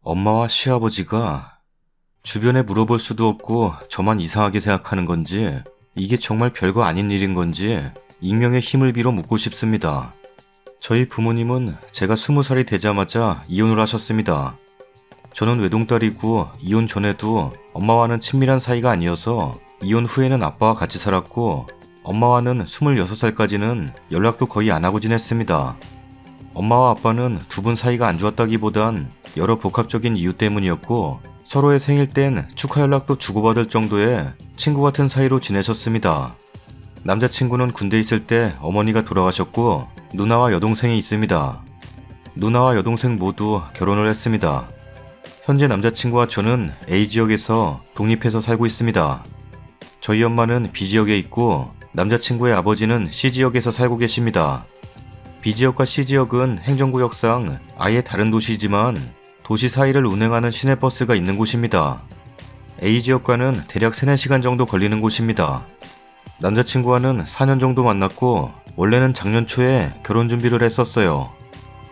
엄마와 시아버지가 주변에 물어볼 수도 없고 저만 이상하게 생각하는 건지 이게 정말 별거 아닌 일인 건지 익명의 힘을 빌어 묻고 싶습니다. 저희 부모님은 제가 20살이 되자마자 이혼을 하셨습니다. 저는 외동딸이고 이혼 전에도 엄마와는 친밀한 사이가 아니어서 이혼 후에는 아빠와 같이 살았고 엄마와는 26살까지는 연락도 거의 안 하고 지냈습니다. 엄마와 아빠는 두 분 사이가 안 좋았다기보단 여러 복합적인 이유 때문이었고 서로의 생일 땐 축하 연락도 주고받을 정도의 친구 같은 사이로 지내셨습니다. 남자친구는 군대 있을 때 어머니가 돌아가셨고 누나와 여동생이 있습니다. 누나와 여동생 모두 결혼을 했습니다. 현재 남자친구와 저는 A지역에서 독립해서 살고 있습니다. 저희 엄마는 B지역에 있고 남자친구의 아버지는 C지역에서 살고 계십니다. B지역과 C지역은 행정구역상 아예 다른 도시이지만 도시 사이를 운행하는 시내버스가 있는 곳입니다. A지역과는 대략 3-4시간 정도 걸리는 곳입니다. 남자친구와는 4년 정도 만났고 원래는 작년 초에 결혼 준비를 했었어요.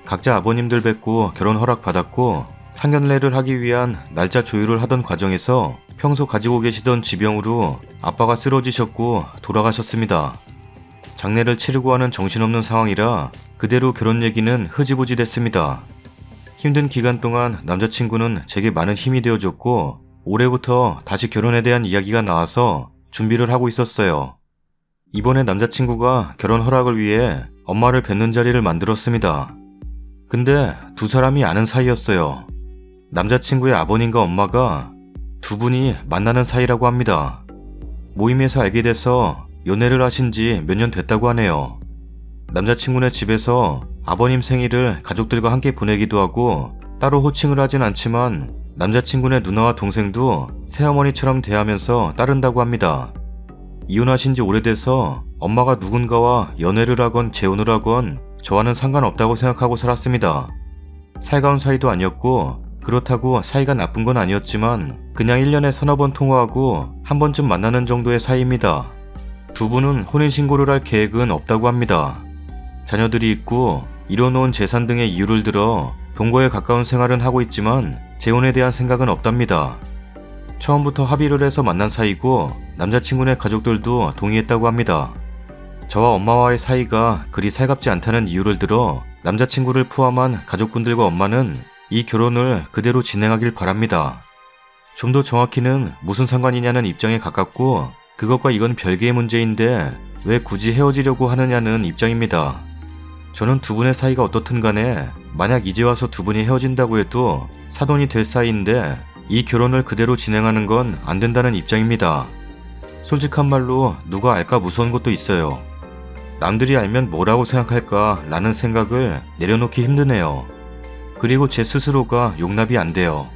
각자 아버님들 뵙고 결혼 허락 받았고 상견례를 하기 위한 날짜 조율을 하던 과정에서 평소 가지고 계시던 지병으로 아빠가 쓰러지셨고 돌아가셨습니다. 장례를 치르고 하는 정신없는 상황이라 그대로 결혼 얘기는 흐지부지 됐습니다. 힘든 기간 동안 남자친구는 제게 많은 힘이 되어줬고 올해부터 다시 결혼에 대한 이야기가 나와서 준비를 하고 있었어요. 이번에 남자친구가 결혼 허락을 위해 엄마를 뵙는 자리를 만들었습니다. 근데 두 사람이 아는 사이였어요. 남자친구의 아버님과 엄마가 두 분이 만나는 사이라고 합니다. 모임에서 알게 돼서 연애를 하신 지 몇 년 됐다고 하네요. 남자친구네 집에서 아버님 생일을 가족들과 함께 보내기도 하고 따로 호칭을 하진 않지만 남자친구네 누나와 동생도 새어머니처럼 대하면서 따른다고 합니다. 이혼하신 지 오래돼서 엄마가 누군가와 연애를 하건 재혼을 하건 저와는 상관없다고 생각하고 살았습니다. 살가운 사이도 아니었고 그렇다고 사이가 나쁜 건 아니었지만 그냥 1년에 서너 번 통화하고 한 번쯤 만나는 정도의 사이입니다. 두 분은 혼인신고를 할 계획은 없다고 합니다. 자녀들이 있고 이뤄놓은 재산 등의 이유를 들어 동거에 가까운 생활은 하고 있지만 재혼에 대한 생각은 없답니다. 처음부터 합의를 해서 만난 사이고 남자친구네 가족들도 동의했다고 합니다. 저와 엄마와의 사이가 그리 살갑지 않다는 이유를 들어 남자친구를 포함한 가족분들과 엄마는 이 결혼을 그대로 진행하길 바랍니다. 좀 더 정확히는 무슨 상관이냐는 입장에 가깝고 그것과 이건 별개의 문제인데 왜 굳이 헤어지려고 하느냐는 입장입니다. 저는 두 분의 사이가 어떻든 간에 만약 이제 와서 두 분이 헤어진다고 해도 사돈이 될 사이인데 이 결혼을 그대로 진행하는 건 안 된다는 입장입니다. 솔직한 말로 누가 알까 무서운 것도 있어요. 남들이 알면 뭐라고 생각할까 라는 생각을 내려놓기 힘드네요. 그리고 제 스스로가 용납이 안 돼요.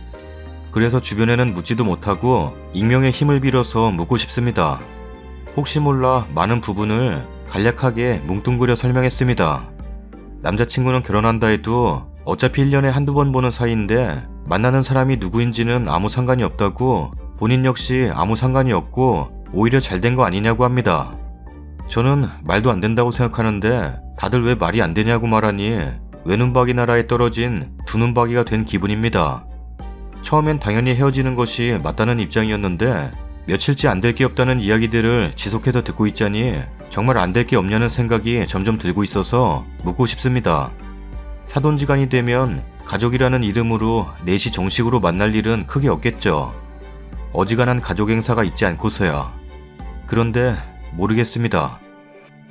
그래서 주변에는 묻지도 못하고 익명의 힘을 빌어서 묻고 싶습니다. 혹시 몰라 많은 부분을 간략하게 뭉뚱그려 설명했습니다. 남자친구는 결혼한다 해도 어차피 1년에 한두 번 보는 사이인데 만나는 사람이 누구인지는 아무 상관이 없다고 본인 역시 아무 상관이 없고 오히려 잘된 거 아니냐고 합니다. 저는 말도 안 된다고 생각하는데 다들 왜 말이 안 되냐고 말하니 외눈박이 나라에 떨어진 두눈박이가 된 기분입니다. 처음엔 당연히 헤어지는 것이 맞다는 입장이었는데 며칠째 안 될 게 없다는 이야기들을 지속해서 듣고 있자니 정말 안 될 게 없냐는 생각이 점점 들고 있어서 묻고 싶습니다. 사돈지간이 되면 가족이라는 이름으로 넷이 정식으로 만날 일은 크게 없겠죠. 어지간한 가족 행사가 있지 않고서야. 그런데 모르겠습니다.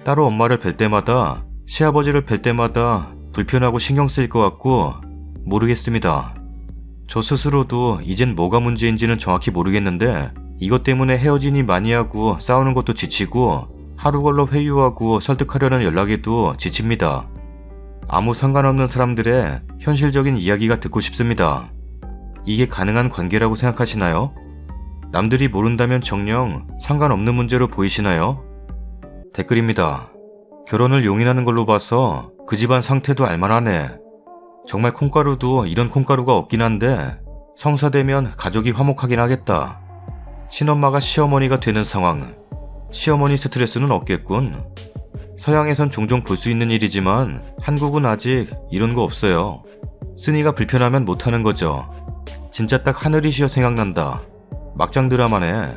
따로 엄마를 뵐 때마다 시아버지를 뵐 때마다 불편하고 신경 쓰일 것 같고 모르겠습니다. 저 스스로도 이젠 뭐가 문제인지는 정확히 모르겠는데 이것 때문에 헤어지니 많이 하고 싸우는 것도 지치고 하루 걸러 회유하고 설득하려는 연락에도 지칩니다. 아무 상관없는 사람들의 현실적인 이야기가 듣고 싶습니다. 이게 가능한 관계라고 생각하시나요? 남들이 모른다면 정녕 상관없는 문제로 보이시나요? 댓글입니다. 결혼을 용인하는 걸로 봐서 그 집안 상태도 알만하네. 정말 콩가루도 이런 콩가루가 없긴 한데 성사되면 가족이 화목하긴 하겠다. 친엄마가 시어머니가 되는 상황. 시어머니 스트레스는 없겠군. 서양에선 종종 볼 수 있는 일이지만 한국은 아직 이런 거 없어요. 쓰니가 불편하면 못하는 거죠. 진짜 딱 하늘이시여 생각난다. 막장 드라마네.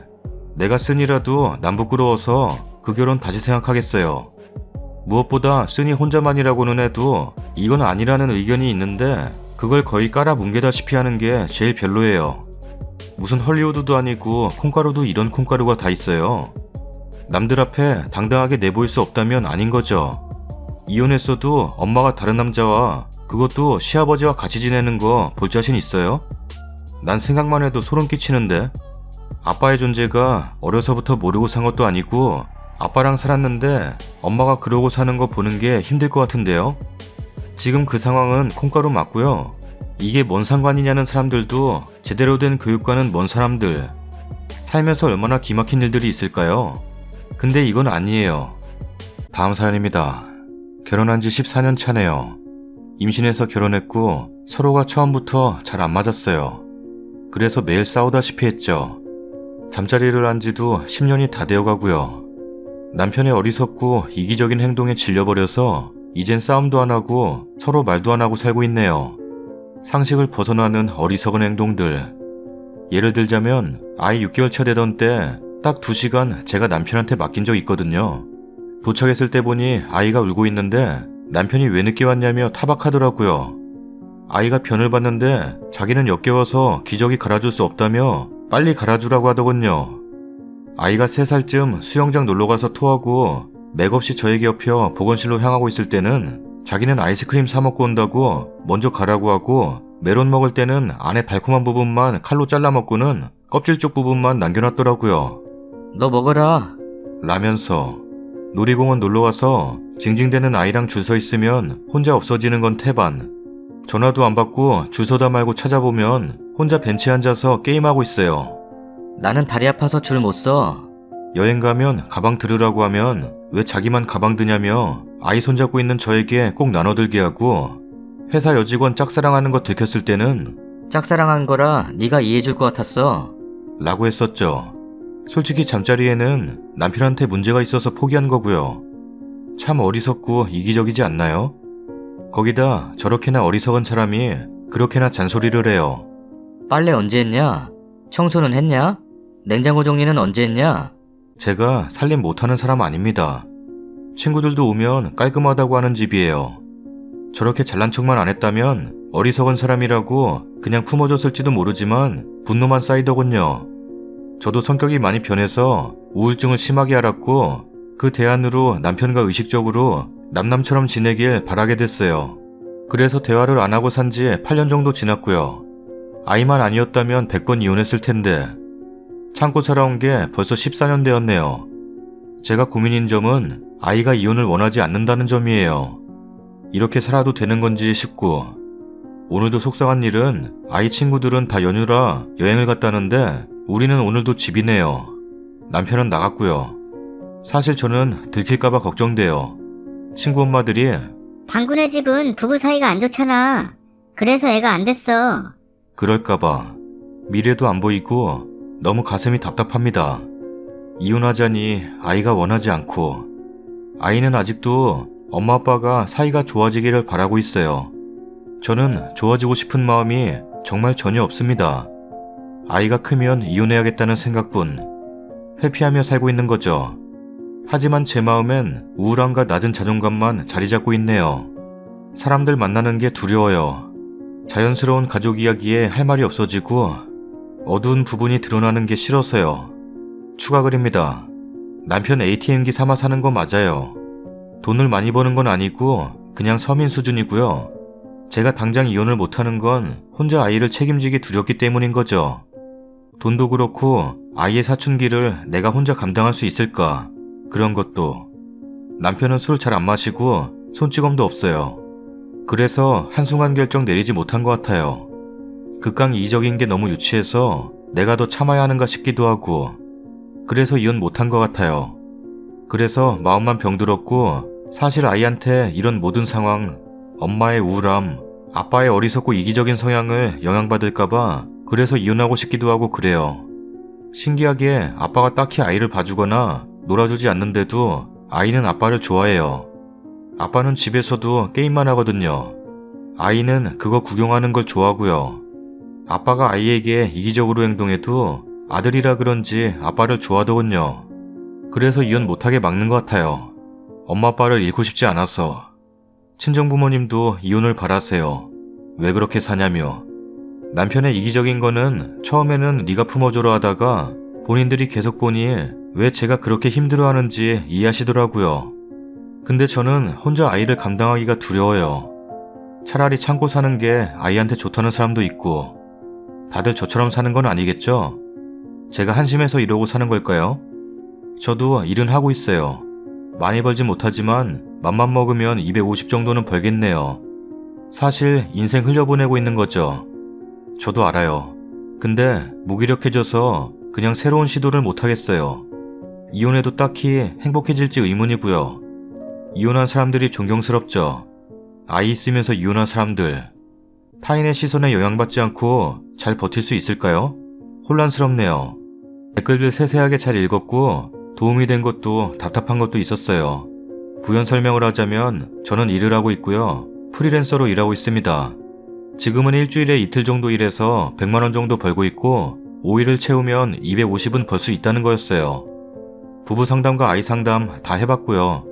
내가 쓴이라도 남 부끄러워서 그 결혼 다시 생각하겠어요. 무엇보다 쓴이 혼자만이라고는 해도 이건 아니라는 의견이 있는데 그걸 거의 깔아뭉개다시피 하는 게 제일 별로예요. 무슨 헐리우드도 아니고 콩가루도 이런 콩가루가 다 있어요. 남들 앞에 당당하게 내보일 수 없다면 아닌 거죠. 이혼했어도 엄마가 다른 남자와 그것도 시아버지와 같이 지내는 거 볼 자신 있어요? 난 생각만 해도 소름 끼치는데. 아빠의 존재가 어려서부터 모르고 산 것도 아니고 아빠랑 살았는데 엄마가 그러고 사는 거 보는 게 힘들 것 같은데요. 지금 그 상황은 콩가루 맞고요. 이게 뭔 상관이냐는 사람들도 제대로 된 교육과는 먼 사람들. 살면서 얼마나 기막힌 일들이 있을까요? 근데 이건 아니에요. 다음 사연입니다. 결혼한 지 14년 차네요. 임신해서 결혼했고 서로가 처음부터 잘 안 맞았어요. 그래서 매일 싸우다시피 했죠. 잠자리를 한 지도 10년이 다 되어가고요. 남편의 어리석고 이기적인 행동에 질려버려서 이젠 싸움도 안 하고 서로 말도 안 하고 살고 있네요. 상식을 벗어나는 어리석은 행동들. 예를 들자면 아이 6개월 차 되던 때 딱 2시간 제가 남편한테 맡긴 적 있거든요. 도착했을 때 보니 아이가 울고 있는데 남편이 왜 늦게 왔냐며 타박하더라고요. 아이가 변을 봤는데 자기는 역겨워서 기저귀 갈아줄 수 없다며 빨리 갈아주라고 하더군요. 아이가 3살쯤 수영장 놀러가서 토하고 맥없이 저에게 엎여 보건실로 향하고 있을 때는 자기는 아이스크림 사 먹고 온다고 먼저 가라고 하고 메론 먹을 때는 안에 달콤한 부분만 칼로 잘라 먹고는 껍질 쪽 부분만 남겨놨더라고요. 너 먹어라. 라면서 놀이공원 놀러와서 징징대는 아이랑 줄 서 있으면 혼자 없어지는 건 태반. 전화도 안 받고 줄 서다 말고 찾아보면 혼자 벤치에 앉아서 게임하고 있어요. 나는 다리 아파서 줄 못 서. 여행 가면 가방 들으라고 하면 왜 자기만 가방 드냐며 아이 손잡고 있는 저에게 꼭 나눠들게 하고 회사 여직원 짝사랑하는 거 들켰을 때는 짝사랑한 거라 네가 이해해줄 것 같았어. 라고 했었죠. 솔직히 잠자리에는 남편한테 문제가 있어서 포기한 거고요. 참 어리석고 이기적이지 않나요? 거기다 저렇게나 어리석은 사람이 그렇게나 잔소리를 해요. 빨래 언제 했냐? 청소는 했냐? 냉장고 정리는 언제 했냐? 제가 살림 못하는 사람 아닙니다. 친구들도 오면 깔끔하다고 하는 집이에요. 저렇게 잘난 척만 안 했다면 어리석은 사람이라고 그냥 품어줬을지도 모르지만 분노만 쌓이더군요. 저도 성격이 많이 변해서 우울증을 심하게 앓았고 그 대안으로 남편과 의식적으로 남남처럼 지내길 바라게 됐어요. 그래서 대화를 안 하고 산 지 8년 정도 지났고요. 아이만 아니었다면 100번 이혼했을 텐데 참고 살아온 게 벌써 14년 되었네요. 제가 고민인 점은 아이가 이혼을 원하지 않는다는 점이에요. 이렇게 살아도 되는 건지 싶고 오늘도 속상한 일은 아이 친구들은 다 연휴라 여행을 갔다는데 우리는 오늘도 집이네요. 남편은 나갔고요. 사실 저는 들킬까봐 걱정돼요. 친구 엄마들이 당근의 집은 부부 사이가 안 좋잖아. 그래서 애가 안 됐어. 그럴까봐 미래도 안 보이고 너무 가슴이 답답합니다. 이혼하자니 아이가 원하지 않고 아이는 아직도 엄마 아빠가 사이가 좋아지기를 바라고 있어요. 저는 좋아지고 싶은 마음이 정말 전혀 없습니다. 아이가 크면 이혼해야겠다는 생각뿐. 회피하며 살고 있는 거죠. 하지만 제 마음엔 우울함과 낮은 자존감만 자리 잡고 있네요. 사람들 만나는 게 두려워요. 자연스러운 가족 이야기에 할 말이 없어지고 어두운 부분이 드러나는 게 싫어서요. 추가 글입니다. 남편 ATM기 삼아 사는 거 맞아요. 돈을 많이 버는 건 아니고 그냥 서민 수준이고요. 제가 당장 이혼을 못하는 건 혼자 아이를 책임지기 두렵기 때문인 거죠. 돈도 그렇고 아이의 사춘기를 내가 혼자 감당할 수 있을까? 그런 것도. 남편은 술 잘 안 마시고 손찌검도 없어요. 그래서 한순간 결정 내리지 못한 것 같아요. 극강이의적인 게 너무 유치해서 내가 더 참아야 하는가 싶기도 하고 그래서 이혼 못한 것 같아요. 그래서 마음만 병들었고 사실 아이한테 이런 모든 상황, 엄마의 우울함, 아빠의 어리석고 이기적인 성향을 영향받을까봐 그래서 이혼하고 싶기도 하고 그래요. 신기하게 아빠가 딱히 아이를 봐주거나 놀아주지 않는데도 아이는 아빠를 좋아해요. 아빠는 집에서도 게임만 하거든요. 아이는 그거 구경하는 걸 좋아하고요. 아빠가 아이에게 이기적으로 행동해도 아들이라 그런지 아빠를 좋아하더군요. 그래서 이혼 못하게 막는 것 같아요. 엄마 아빠를 잃고 싶지 않아서. 친정부모님도 이혼을 바라세요. 왜 그렇게 사냐며. 남편의 이기적인 거는 처음에는 네가 품어줘라 하다가 본인들이 계속 보니 왜 제가 그렇게 힘들어하는지 이해하시더라고요. 근데 저는 혼자 아이를 감당하기가 두려워요. 차라리 참고 사는 게 아이한테 좋다는 사람도 있고. 다들 저처럼 사는 건 아니겠죠? 제가 한심해서 이러고 사는 걸까요? 저도 일은 하고 있어요. 많이 벌진 못하지만 맘만 먹으면 250 정도는 벌겠네요. 사실 인생 흘려보내고 있는 거죠. 저도 알아요. 근데 무기력해져서 그냥 새로운 시도를 못하겠어요. 이혼해도 딱히 행복해질지 의문이고요. 이혼한 사람들이 존경스럽죠. 아이 있으면서 이혼한 사람들. 타인의 시선에 영향받지 않고 잘 버틸 수 있을까요? 혼란스럽네요. 댓글들 세세하게 잘 읽었고 도움이 된 것도 답답한 것도 있었어요. 부연 설명을 하자면 저는 일을 하고 있고요. 프리랜서로 일하고 있습니다. 지금은 일주일에 이틀 정도 일해서 100만원 정도 벌고 있고 5일을 채우면 250은 벌 수 있다는 거였어요. 부부 상담과 아이 상담 다 해봤고요.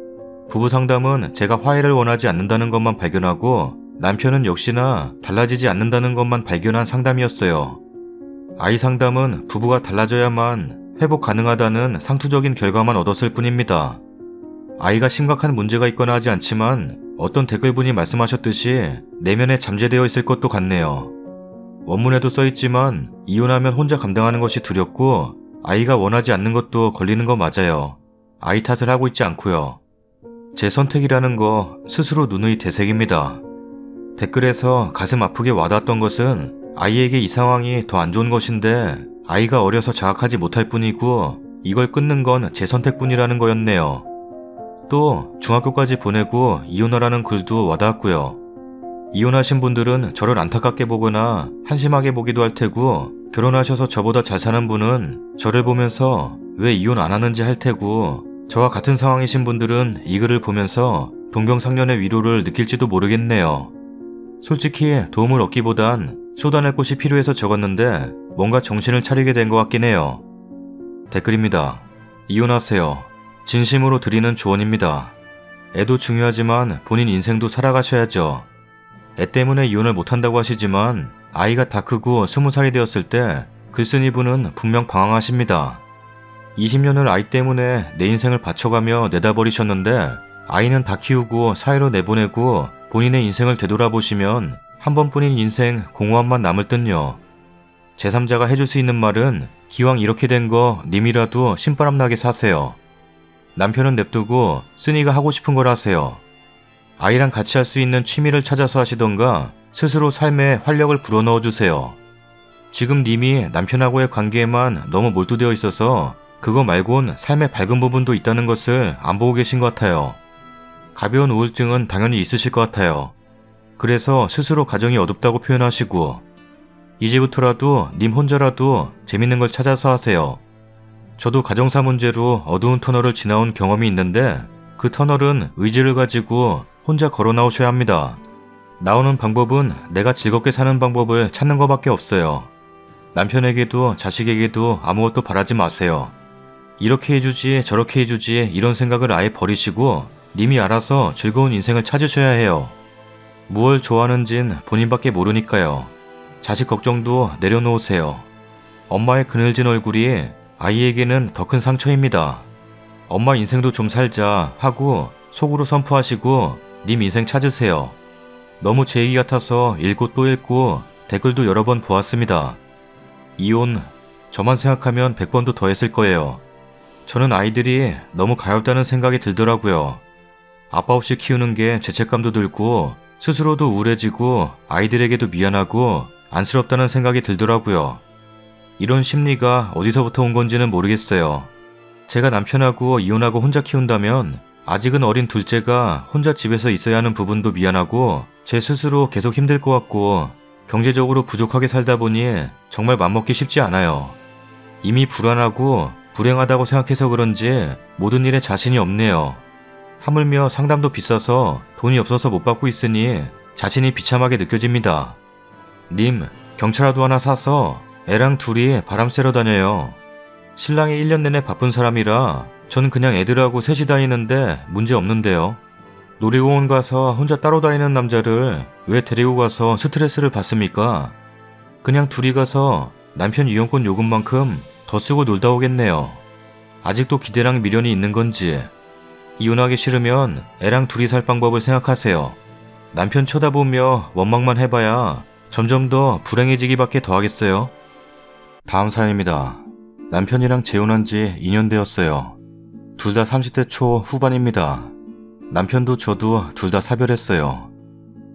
부부 상담은 제가 화해를 원하지 않는다는 것만 발견하고 남편은 역시나 달라지지 않는다는 것만 발견한 상담이었어요. 아이 상담은 부부가 달라져야만 회복 가능하다는 상투적인 결과만 얻었을 뿐입니다. 아이가 심각한 문제가 있거나 하지 않지만 어떤 댓글분이 말씀하셨듯이 내면에 잠재되어 있을 것도 같네요. 원문에도 써있지만 이혼하면 혼자 감당하는 것이 두렵고 아이가 원하지 않는 것도 걸리는 거 맞아요. 아이 탓을 하고 있지 않고요. 제 선택이라는 거 스스로 누누이 되새깁니다. 댓글에서 가슴 아프게 와닿았던 것은 아이에게 이 상황이 더 안 좋은 것인데 아이가 어려서 자각하지 못할 뿐이고 이걸 끊는 건 제 선택뿐이라는 거였네요. 또 중학교까지 보내고 이혼하라는 글도 와닿았고요. 이혼하신 분들은 저를 안타깝게 보거나 한심하게 보기도 할 테고 결혼하셔서 저보다 잘 사는 분은 저를 보면서 왜 이혼 안 하는지 할 테고 저와 같은 상황이신 분들은 이 글을 보면서 동병상련의 위로를 느낄지도 모르겠네요. 솔직히 도움을 얻기보단 쏟아낼 곳이 필요해서 적었는데 뭔가 정신을 차리게 된 것 같긴 해요. 댓글입니다. 이혼하세요. 진심으로 드리는 조언입니다. 애도 중요하지만 본인 인생도 살아가셔야죠. 애 때문에 이혼을 못한다고 하시지만 아이가 다 크고 20살이 되었을 때 글쓴 이분은 분명 방황하십니다. 20년을 아이 때문에 내 인생을 바쳐가며 내다버리셨는데 아이는 다 키우고 사회로 내보내고 본인의 인생을 되돌아보시면 한 번뿐인 인생 공허함만 남을 듯요. 제3자가 해줄 수 있는 말은 기왕 이렇게 된 거 님이라도 신바람 나게 사세요. 남편은 냅두고 쓰니가 하고 싶은 걸 하세요. 아이랑 같이 할 수 있는 취미를 찾아서 하시던가 스스로 삶에 활력을 불어넣어 주세요. 지금 님이 남편하고의 관계에만 너무 몰두되어 있어서 그거 말곤 삶의 밝은 부분도 있다는 것을 안 보고 계신 것 같아요. 가벼운 우울증은 당연히 있으실 것 같아요. 그래서 스스로 가정이 어둡다고 표현하시고 이제부터라도 님 혼자라도 재밌는 걸 찾아서 하세요. 저도 가정사 문제로 어두운 터널을 지나온 경험이 있는데 그 터널은 의지를 가지고 혼자 걸어 나오셔야 합니다. 나오는 방법은 내가 즐겁게 사는 방법을 찾는 것밖에 없어요. 남편에게도 자식에게도 아무것도 바라지 마세요. 이렇게 해주지 저렇게 해주지 이런 생각을 아예 버리시고 님이 알아서 즐거운 인생을 찾으셔야 해요. 무얼 좋아하는진 본인밖에 모르니까요. 자식 걱정도 내려놓으세요. 엄마의 그늘진 얼굴이 아이에게는 더 큰 상처입니다. 엄마 인생도 좀 살자 하고 속으로 선포하시고 님 인생 찾으세요. 너무 제 얘기 같아서 읽고 또 읽고 댓글도 여러 번 보았습니다. 이혼, 저만 생각하면 100번도 더 했을 거예요. 저는 아이들이 너무 가엾다는 생각이 들더라고요. 아빠 없이 키우는 게 죄책감도 들고 스스로도 우울해지고 아이들에게도 미안하고 안쓰럽다는 생각이 들더라고요. 이런 심리가 어디서부터 온 건지는 모르겠어요. 제가 남편하고 이혼하고 혼자 키운다면 아직은 어린 둘째가 혼자 집에서 있어야 하는 부분도 미안하고 제 스스로 계속 힘들 것 같고 경제적으로 부족하게 살다 보니 정말 맘먹기 쉽지 않아요. 이미 불안하고 불행하다고 생각해서 그런지 모든 일에 자신이 없네요. 하물며 상담도 비싸서 돈이 없어서 못 받고 있으니 자신이 비참하게 느껴집니다. 님, 경차라도 하나 사서 애랑 둘이 바람 쐬러 다녀요. 신랑이 1년 내내 바쁜 사람이라 전 그냥 애들하고 셋이 다니는데 문제 없는데요. 놀이공원 가서 혼자 따로 다니는 남자를 왜 데리고 가서 스트레스를 받습니까? 그냥 둘이 가서 남편 이용권 요금만큼 더 쓰고 놀다 오겠네요. 아직도 기대랑 미련이 있는 건지. 이혼하기 싫으면 애랑 둘이 살 방법을 생각하세요. 남편 쳐다보며 원망만 해봐야 점점 더 불행해지기밖에 더 하겠어요. 다음 사연입니다. 남편이랑 재혼한 지 2년 되었어요. 둘 다 30대 초 후반입니다. 남편도 저도 둘 다 사별했어요.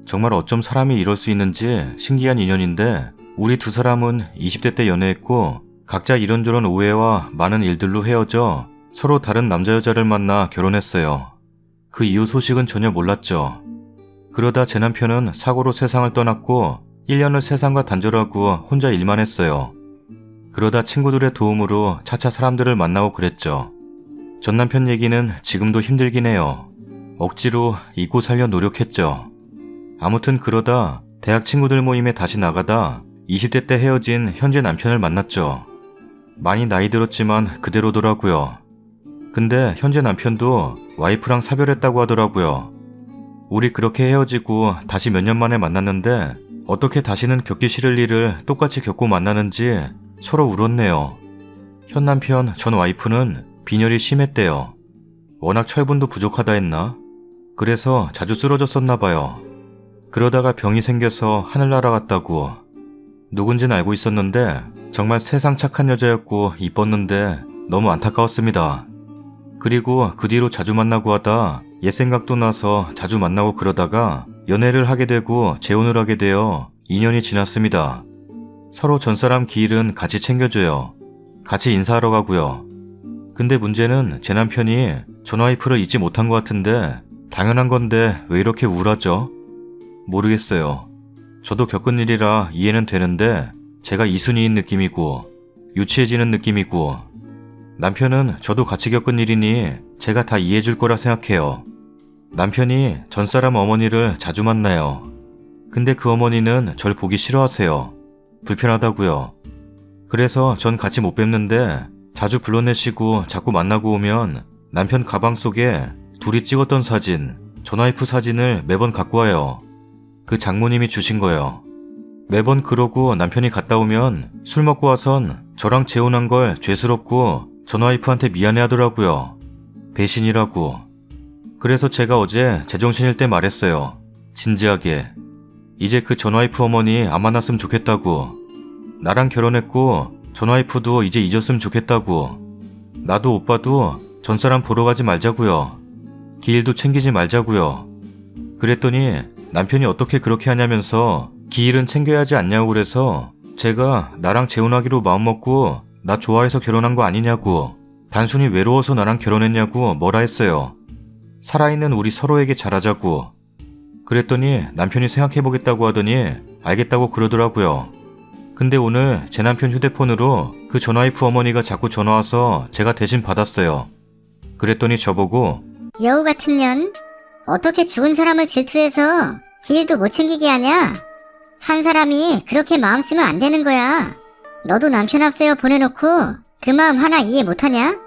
정말 어쩜 사람이 이럴 수 있는지 신기한 인연인데 우리 두 사람은 20대 때 연애했고 각자 이런저런 오해와 많은 일들로 헤어져 서로 다른 남자 여자를 만나 결혼했어요. 그 이후 소식은 전혀 몰랐죠. 그러다 제 남편은 사고로 세상을 떠났고 1년을 세상과 단절하고 혼자 일만 했어요. 그러다 친구들의 도움으로 차차 사람들을 만나고 그랬죠. 전 남편 얘기는 지금도 힘들긴 해요. 억지로 잊고 살려 노력했죠. 아무튼 그러다 대학 친구들 모임에 다시 나가다 20대 때 헤어진 현재 남편을 만났죠. 많이 나이 들었지만 그대로더라고요. 근데 현재 남편도 와이프랑 사별했다고 하더라고요. 우리 그렇게 헤어지고 다시 몇 년 만에 만났는데 어떻게 다시는 겪기 싫을 일을 똑같이 겪고 만나는지 서로 울었네요. 현 남편 전 와이프는 빈혈이 심했대요. 워낙 철분도 부족하다 했나? 그래서 자주 쓰러졌었나 봐요. 그러다가 병이 생겨서 하늘 날아갔다고. 누군진 알고 있었는데 정말 세상 착한 여자였고 이뻤는데 너무 안타까웠습니다. 그리고 그 뒤로 자주 만나고 하다 옛 생각도 나서 자주 만나고 그러다가 연애를 하게 되고 재혼을 하게 되어 2년이 지났습니다. 서로 전사람 기일은 같이 챙겨줘요. 같이 인사하러 가고요. 근데 문제는 제 남편이 전 와이프를 잊지 못한 것 같은데 당연한 건데 왜 이렇게 우울하죠? 모르겠어요. 저도 겪은 일이라 이해는 되는데 제가 이순이인 느낌이고 유치해지는 느낌이고 남편은 저도 같이 겪은 일이니 제가 다 이해해줄 거라 생각해요. 남편이 전사람 어머니를 자주 만나요. 근데 그 어머니는 절 보기 싫어하세요. 불편하다고요. 그래서 전 같이 못 뵙는데 자주 불러내시고 자꾸 만나고 오면 남편 가방 속에 둘이 찍었던 사진, 전 와이프 사진을 매번 갖고 와요. 그 장모님이 주신 거예요. 매번 그러고 남편이 갔다 오면 술 먹고 와선 저랑 재혼한 걸 죄스럽고 전 와이프한테 미안해 하더라고요. 배신이라고. 그래서 제가 어제 제정신일 때 말했어요. 진지하게. 이제 그 전 와이프 어머니 안 만났으면 좋겠다고. 나랑 결혼했고 전 와이프도 이제 잊었으면 좋겠다고. 나도 오빠도 전사람 보러 가지 말자고요. 기일도 챙기지 말자고요. 그랬더니 남편이 어떻게 그렇게 하냐면서 기일은 챙겨야 하지 않냐고 그래서 제가 나랑 재혼하기로 마음먹고 나 좋아해서 결혼한 거 아니냐고, 단순히 외로워서 나랑 결혼했냐고 뭐라 했어요. 살아있는 우리 서로에게 잘하자고. 그랬더니 남편이 생각해보겠다고 하더니 알겠다고 그러더라고요. 근데 오늘 제 남편 휴대폰으로 그 전 와이프 어머니가 자꾸 전화와서 제가 대신 받았어요. 그랬더니 저보고 여우 같은 년, 어떻게 죽은 사람을 질투해서 기일도 못 챙기게 하냐? 산 사람이 그렇게 마음 쓰면 안 되는 거야. 너도 남편 앞세워 보내놓고 그 마음 하나 이해 못하냐?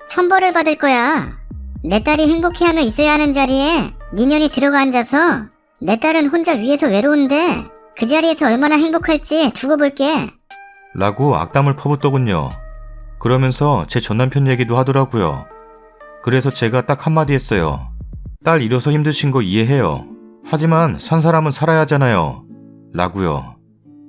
천벌을 받을 거야. 내 딸이 행복해하며 있어야 하는 자리에 네 년이 들어가 앉아서 내 딸은 혼자 위에서 외로운데 그 자리에서 얼마나 행복할지 두고 볼게. 라고 악담을 퍼붓더군요. 그러면서 제 전남편 얘기도 하더라고요. 그래서 제가 딱 한마디 했어요. 딸 잃어서 힘드신 거 이해해요. 하지만 산 사람은 살아야 하잖아요. 라고요.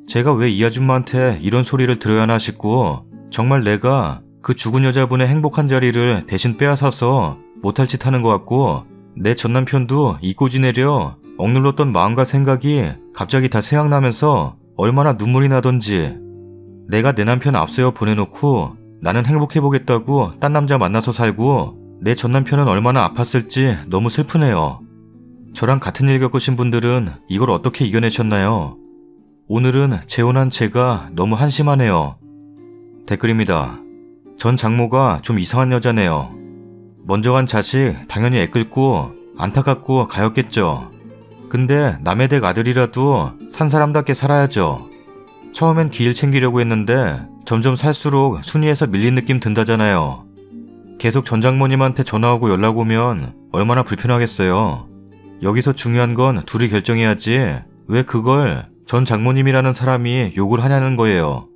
제가 왜 이 아줌마한테 이런 소리를 들어야 하나 싶고 정말 내가 그 죽은 여자분의 행복한 자리를 대신 빼앗아서 못할 짓 하는 것 같고 내 전남편도 잊고 지내려 억눌렀던 마음과 생각이 갑자기 다 생각나면서 얼마나 눈물이 나던지. 내가 내 남편 앞세워 보내놓고 나는 행복해보겠다고 딴 남자 만나서 살고 내 전남편은 얼마나 아팠을지 너무 슬프네요. 저랑 같은 일 겪으신 분들은 이걸 어떻게 이겨내셨나요? 오늘은 재혼한 제가 너무 한심하네요. 댓글입니다. 전 장모가 좀 이상한 여자네요. 먼저 간 자식 당연히 애끓고 안타깝고 가엾겠죠. 근데 남의 댁 아들이라도 산 사람답게 살아야죠. 처음엔 기일 챙기려고 했는데 점점 살수록 순위에서 밀린 느낌 든다잖아요. 계속 전 장모님한테 전화하고 연락 오면 얼마나 불편하겠어요. 여기서 중요한 건 둘이 결정해야지 왜 그걸 전 장모님이라는 사람이 욕을 하냐는 거예요.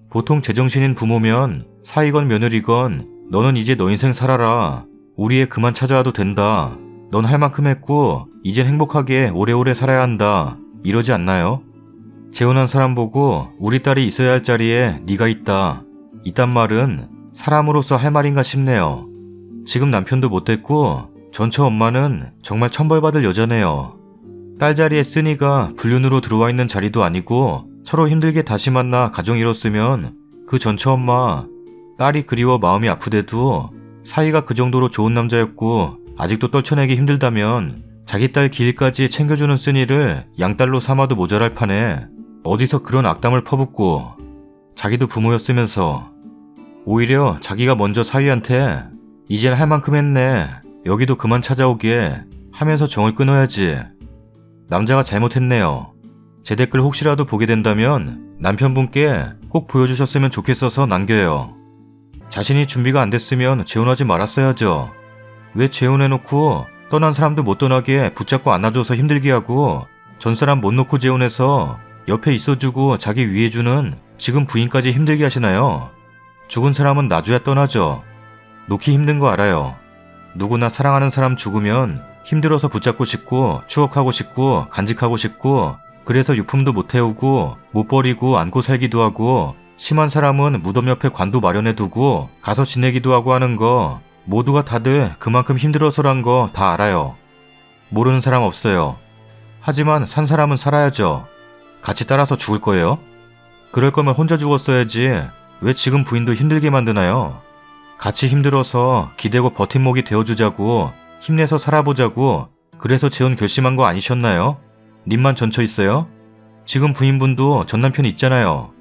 보통 제정신인 부모면 사이건 며느리건 너는 이제 너 인생 살아라. 우리 애 그만 찾아와도 된다. 넌 할 만큼 했고 이젠 행복하게 오래오래 살아야 한다. 이러지 않나요? 재혼한 사람 보고 우리 딸이 있어야 할 자리에 네가 있다. 이딴 말은 사람으로서 할 말인가 싶네요. 지금 남편도 못됐고 전처 엄마는 정말 천벌받을 여자네요. 딸 자리에 쓰니가 불륜으로 들어와 있는 자리도 아니고 서로 힘들게 다시 만나 가정 이뤘으면 그 전처 엄마 딸이 그리워 마음이 아프대도 사이가 그 정도로 좋은 남자였고 아직도 떨쳐내기 힘들다면 자기 딸 기일까지 챙겨주는 쓰니를 양딸로 삼아도 모자랄 판에 어디서 그런 악담을 퍼붓고 자기도 부모였으면서 오히려 자기가 먼저 사위한테 이젠 할 만큼 했네. 여기도 그만 찾아오게 하면서 정을 끊어야지. 남자가 잘못했네요. 제 댓글 혹시라도 보게 된다면 남편분께 꼭 보여주셨으면 좋겠어서 남겨요. 자신이 준비가 안 됐으면 재혼하지 말았어야죠. 왜 재혼해놓고 떠난 사람도 못 떠나게 붙잡고 안아줘서 힘들게 하고 전 사람 못 놓고 재혼해서 옆에 있어주고 자기 위해주는 지금 부인까지 힘들게 하시나요? 죽은 사람은 놔줘야 떠나죠. 놓기 힘든 거 알아요. 누구나 사랑하는 사람 죽으면 힘들어서 붙잡고 싶고 추억하고 싶고 간직하고 싶고 그래서 유품도 못 태우고 못 버리고 안고 살기도 하고 심한 사람은 무덤 옆에 관도 마련해두고 가서 지내기도 하고 하는 거 모두가 다들 그만큼 힘들어서란 거 다 알아요. 모르는 사람 없어요. 하지만 산 사람은 살아야죠. 같이 따라서 죽을 거예요? 그럴 거면 혼자 죽었어야지 왜 지금 부인도 힘들게 만드나요? 같이 힘들어서 기대고 버팀목이 되어주자고 힘내서 살아보자고 그래서 재혼 결심한 거 아니셨나요? 님만 전처 있어요? 지금 부인분도 전남편 있잖아요.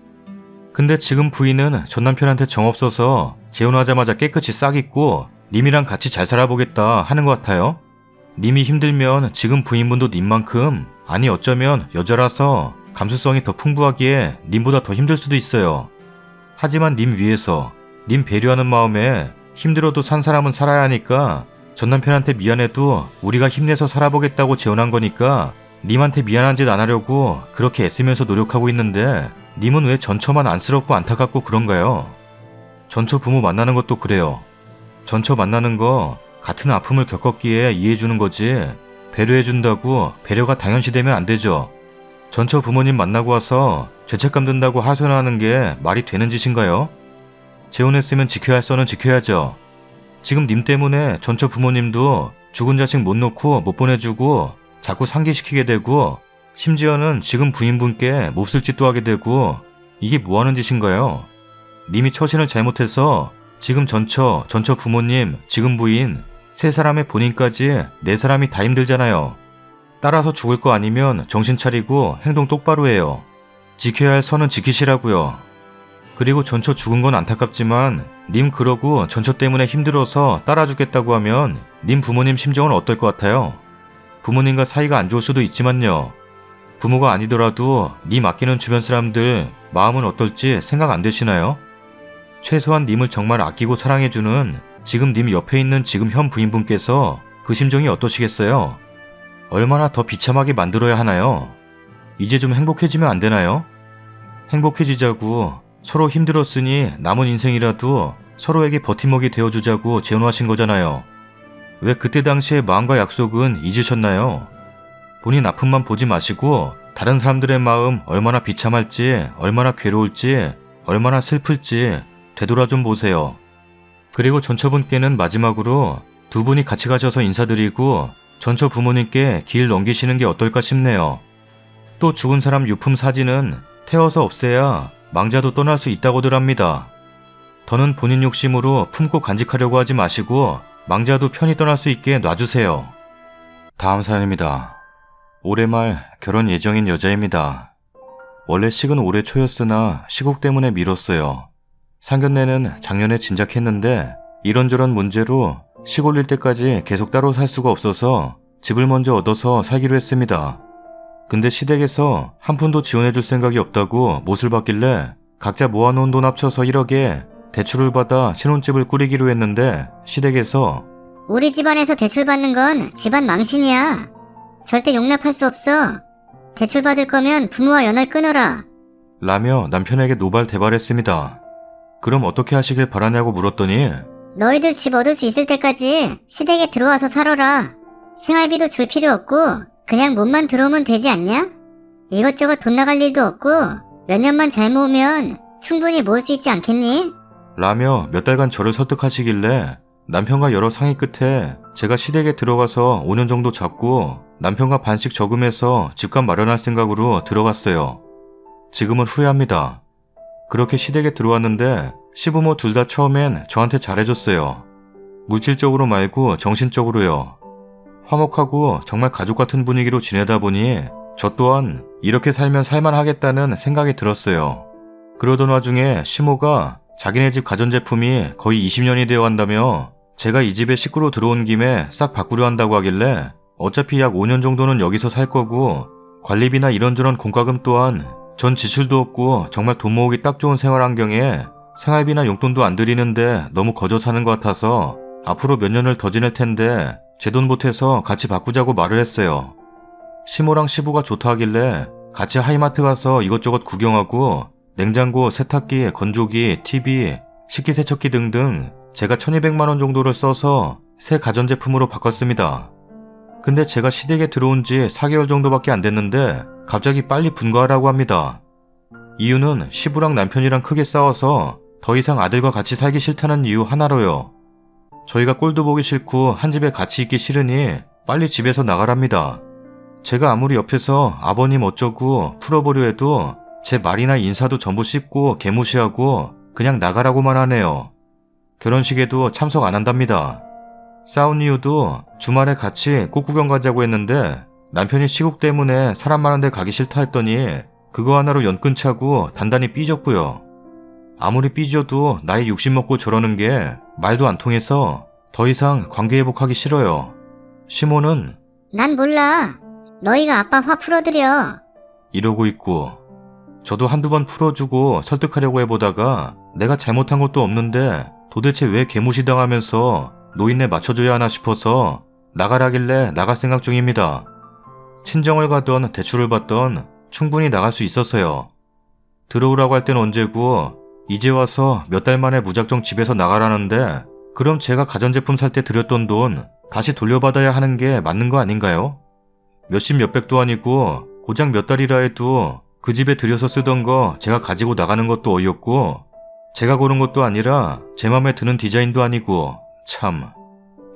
근데 지금 부인은 전남편한테 정 없어서 재혼하자마자 깨끗이 싹 잊고 님이랑 같이 잘 살아보겠다 하는 것 같아요. 님이 힘들면 지금 부인분도 님만큼 아니 어쩌면 여자라서 감수성이 더 풍부하기에 님보다 더 힘들 수도 있어요. 하지만 님 위해서 님 배려하는 마음에 힘들어도 산 사람은 살아야 하니까 전남편한테 미안해도 우리가 힘내서 살아보겠다고 재혼한 거니까 님한테 미안한 짓 안 하려고 그렇게 애쓰면서 노력하고 있는데 님은 왜 전처만 안쓰럽고 안타깝고 그런가요? 전처 부모 만나는 것도 그래요. 전처 만나는 거 같은 아픔을 겪었기에 이해해주는 거지 배려해준다고 배려가 당연시되면 안 되죠. 전처 부모님 만나고 와서 죄책감 든다고 하소연하는 게 말이 되는 짓인가요? 재혼했으면 지켜야 할 선은 지켜야죠. 지금 님 때문에 전처 부모님도 죽은 자식 못 놓고 못 보내주고 자꾸 상기시키게 되고 심지어는 지금 부인분께 몹쓸 짓도 하게 되고 이게 뭐하는 짓인가요? 님이 처신을 잘못해서 지금 전처 부모님, 지금 부인 세 사람의 본인까지 네 사람이 다 힘들잖아요. 따라서 죽을 거 아니면 정신 차리고 행동 똑바로 해요. 지켜야 할 선은 지키시라고요. 그리고 전처 죽은 건 안타깝지만 님 그러고 전처 때문에 힘들어서 따라 죽겠다고 하면 님 부모님 심정은 어떨 것 같아요? 부모님과 사이가 안 좋을 수도 있지만요. 부모가 아니더라도 님 아끼는 주변 사람들 마음은 어떨지 생각 안 되시나요? 최소한 님을 정말 아끼고 사랑해주는 지금 님 옆에 있는 지금 현 부인분께서 그 심정이 어떠시겠어요? 얼마나 더 비참하게 만들어야 하나요? 이제 좀 행복해지면 안 되나요? 행복해지자고 서로 힘들었으니 남은 인생이라도 서로에게 버팀목이 되어주자고 재혼하신 거잖아요. 왜 그때 당시의 마음과 약속은 잊으셨나요? 본인 아픔만 보지 마시고 다른 사람들의 마음 얼마나 비참할지, 얼마나 괴로울지, 얼마나 슬플지 되돌아 좀 보세요. 그리고 전처분께는 마지막으로 두 분이 같이 가셔서 인사드리고 전처 부모님께 길 넘기시는 게 어떨까 싶네요. 또 죽은 사람 유품 사진은 태워서 없애야 망자도 떠날 수 있다고들 합니다. 더는 본인 욕심으로 품고 간직하려고 하지 마시고 망자도 편히 떠날 수 있게 놔주세요. 다음 사연입니다. 올해 말 결혼 예정인 여자입니다. 원래 식은 올해 초였으나 시국 때문에 미뤘어요. 상견례는 작년에 진작했는데 이런저런 문제로 식 올릴 때까지 계속 따로 살 수가 없어서 집을 먼저 얻어서 살기로 했습니다. 근데 시댁에서 한 푼도 지원해줄 생각이 없다고 못을 받길래 각자 모아놓은 돈 합쳐서 1억에 대출을 받아 신혼집을 꾸리기로 했는데 시댁에서 우리 집안에서 대출 받는 건 집안 망신이야. 절대 용납할 수 없어. 대출 받을 거면 부모와 연을 끊어라. 라며 남편에게 노발대발했습니다. 그럼 어떻게 하시길 바라냐고 물었더니 너희들 집 얻을 수 있을 때까지 시댁에 들어와서 살아라. 생활비도 줄 필요 없고 그냥 몸만 들어오면 되지 않냐? 이것저것 돈 나갈 일도 없고 몇 년만 잘 모으면 충분히 모을 수 있지 않겠니? 라며 몇 달간 저를 설득하시길래 남편과 여러 상의 끝에 제가 시댁에 들어가서 5년 정도 잡고 남편과 반씩 저금해서 집값 마련할 생각으로 들어갔어요. 지금은 후회합니다. 그렇게 시댁에 들어왔는데 시부모 둘 다 처음엔 저한테 잘해줬어요. 물질적으로 말고 정신적으로요. 화목하고 정말 가족 같은 분위기로 지내다 보니 저 또한 이렇게 살면 살만하겠다는 생각이 들었어요. 그러던 와중에 시모가 자기네 집 가전제품이 거의 20년이 되어 간다며 제가 이 집에 식구로 들어온 김에 싹 바꾸려 한다고 하길래 어차피 약 5년 정도는 여기서 살 거고 관리비나 이런저런 공과금 또한 전 지출도 없고 정말 돈 모으기 딱 좋은 생활 환경에 생활비나 용돈도 안 드리는데 너무 거저 사는 것 같아서 앞으로 몇 년을 더 지낼 텐데 제 돈 보태서 같이 바꾸자고 말을 했어요. 시모랑 시부가 좋다 하길래 같이 하이마트 가서 이것저것 구경하고 냉장고, 세탁기, 건조기, TV, 식기세척기 등등 제가 1200만원 정도를 써서 새 가전제품으로 바꿨습니다. 근데 제가 시댁에 들어온 지 4개월 정도밖에 안 됐는데 갑자기 빨리 분가하라고 합니다. 이유는 시부랑 남편이랑 크게 싸워서 더 이상 아들과 같이 살기 싫다는 이유 하나로요. 저희가 꼴도 보기 싫고 한 집에 같이 있기 싫으니 빨리 집에서 나가랍니다. 제가 아무리 옆에서 아버님 어쩌고 풀어보려 해도 제 말이나 인사도 전부 씹고 개무시하고 그냥 나가라고만 하네요. 결혼식에도 참석 안 한답니다. 싸운 이유도 주말에 같이 꽃구경 가자고 했는데 남편이 시국 때문에 사람 많은 데 가기 싫다 했더니 그거 하나로 연끈 차고 단단히 삐졌고요. 아무리 삐져도 나이 60 먹고 저러는 게 말도 안 통해서 더 이상 관계 회복하기 싫어요. 시모는 난 몰라. 너희가 아빠 화 풀어드려. 이러고 있고 저도 한두 번 풀어주고 설득하려고 해보다가 내가 잘못한 것도 없는데 도대체 왜 개무시당하면서 노인네 맞춰줘야 하나 싶어서 나가라길래 나갈 생각 중입니다. 친정을 가던 대출을 받던 충분히 나갈 수 있었어요. 들어오라고 할 땐 언제고 이제 와서 몇 달 만에 무작정 집에서 나가라는데 그럼 제가 가전제품 살 때 들였던 돈 다시 돌려받아야 하는 게 맞는 거 아닌가요? 몇십 몇백도 아니고 고작 몇 달이라 해도 그 집에 들여서 쓰던 거 제가 가지고 나가는 것도 어이없고 제가 고른 것도 아니라 제 맘에 드는 디자인도 아니고 참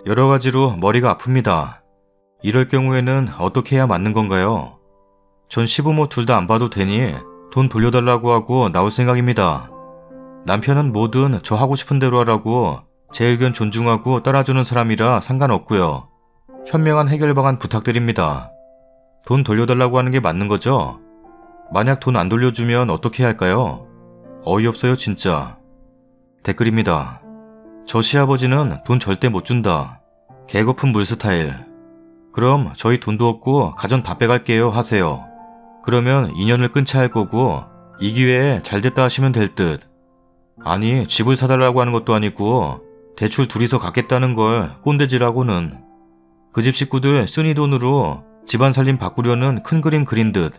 여러 가지로 머리가 아픕니다. 이럴 경우에는 어떻게 해야 맞는 건가요? 전 시부모 둘 다 안 봐도 되니 돈 돌려달라고 하고 나올 생각입니다. 남편은 뭐든 저 하고 싶은 대로 하라고 제 의견 존중하고 따라주는 사람이라 상관없고요. 현명한 해결 방안 부탁드립니다. 돈 돌려달라고 하는 게 맞는 거죠? 만약 돈 안 돌려주면 어떻게 할까요? 어이없어요 진짜. 댓글입니다. 저 시아버지는 돈 절대 못 준다. 개거품 물 스타일. 그럼 저희 돈도 없고 가전 다 빼갈게요 하세요. 그러면 인연을 끊자 할 거고 이 기회에 잘됐다 하시면 될 듯. 아니 집을 사달라고 하는 것도 아니고 대출 둘이서 갚겠다는 걸 꼰대질하고는. 그 집 식구들 쓴이 돈으로 집안 살림 바꾸려는 큰 그림 그린 듯.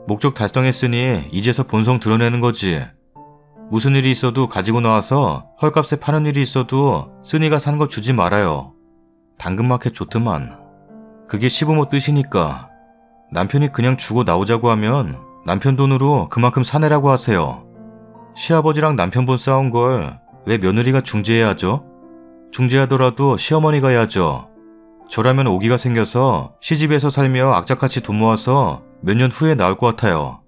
목적 달성했으니 이제서 본성 드러내는 거지. 무슨 일이 있어도 가지고 나와서 헐값에 파는 일이 있어도 쓴이가 산 거 주지 말아요. 당근마켓 좋더만. 그게 시부모 뜻이니까. 남편이 그냥 주고 나오자고 하면 남편 돈으로 그만큼 사내라고 하세요. 시아버지랑 남편분 싸운 걸 왜 며느리가 중재해야 하죠? 중재하더라도 시어머니가 해야죠. 저라면 오기가 생겨서 시집에서 살며 악착같이 돈 모아서 몇 년 후에 나올 것 같아요.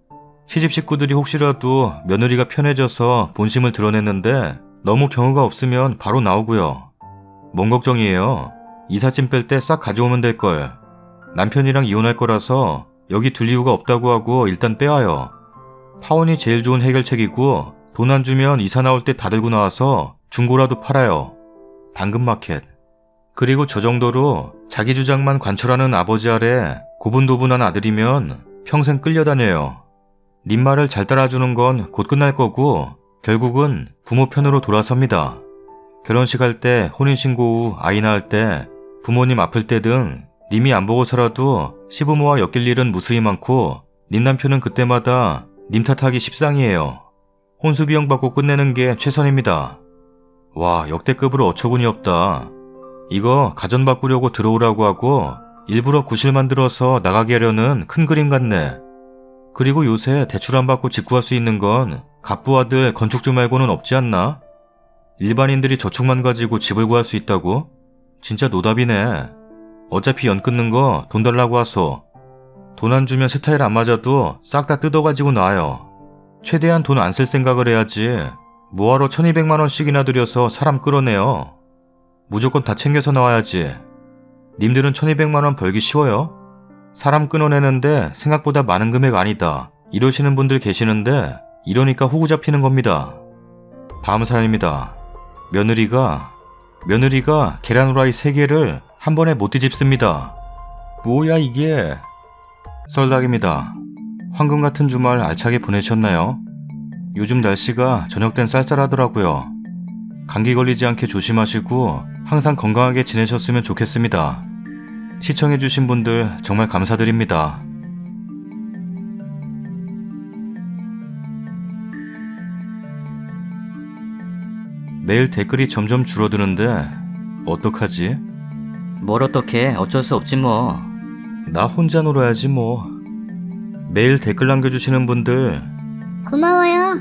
시집 식구들이 혹시라도 며느리가 편해져서 본심을 드러냈는데 너무 경우가 없으면 바로 나오고요. 뭔 걱정이에요? 이삿짐 뺄 때 싹 가져오면 될걸. 남편이랑 이혼할 거라서 여기 둘 이유가 없다고 하고 일단 빼와요. 파혼이 제일 좋은 해결책이고 돈 안 주면 이사 나올 때 다 들고 나와서 중고라도 팔아요. 당근마켓. 그리고 저 정도로 자기 주장만 관철하는 아버지 아래 고분도분한 아들이면 평생 끌려다녀요. 님 말을 잘 따라주는 건 곧 끝날 거고 결국은 부모 편으로 돌아섭니다. 결혼식 할 때, 혼인신고 후 아이 낳을 때, 부모님 아플 때 등 님이 안 보고서라도 시부모와 엮일 일은 무수히 많고 님 남편은 그때마다 님 탓하기 십상이에요. 혼수 비용 받고 끝내는 게 최선입니다. 와, 역대급으로 어처구니 없다. 이거 가전 바꾸려고 들어오라고 하고 일부러 구실 만들어서 나가게 하려는 큰 그림 같네. 그리고 요새 대출 안 받고 직구할 수 있는 건 갑부아들 건축주 말고는 없지 않나? 일반인들이 저축만 가지고 집을 구할 수 있다고? 진짜 노답이네. 어차피 연 끊는 거 돈 달라고 하소. 돈 안 주면 스타일 안 맞아도 싹 다 뜯어가지고 놔요. 최대한 돈 안 쓸 생각을 해야지. 뭐하러 1200만 원씩이나 들여서 사람 끌어내요. 무조건 다 챙겨서 나와야지. 님들은 1200만 원 벌기 쉬워요? 사람 끊어내는데 생각보다 많은 금액 아니다. 이러시는 분들 계시는데 이러니까 호구 잡히는 겁니다. 다음 사연입니다. 며느리가 계란 후라이 3개를 한 번에 못 뒤집습니다. 뭐야 이게? 썰닭입니다. 황금 같은 주말 알차게 보내셨나요? 요즘 날씨가 저녁 땐 쌀쌀하더라고요. 감기 걸리지 않게 조심하시고 항상 건강하게 지내셨으면 좋겠습니다. 시청해주신 분들 정말 감사드립니다. 매일 댓글이 점점 줄어드는데 어떡하지? 뭘 어떡해. 어쩔 수 없지 뭐. 나 혼자 놀아야지 뭐. 매일 댓글 남겨주시는 분들 고마워요.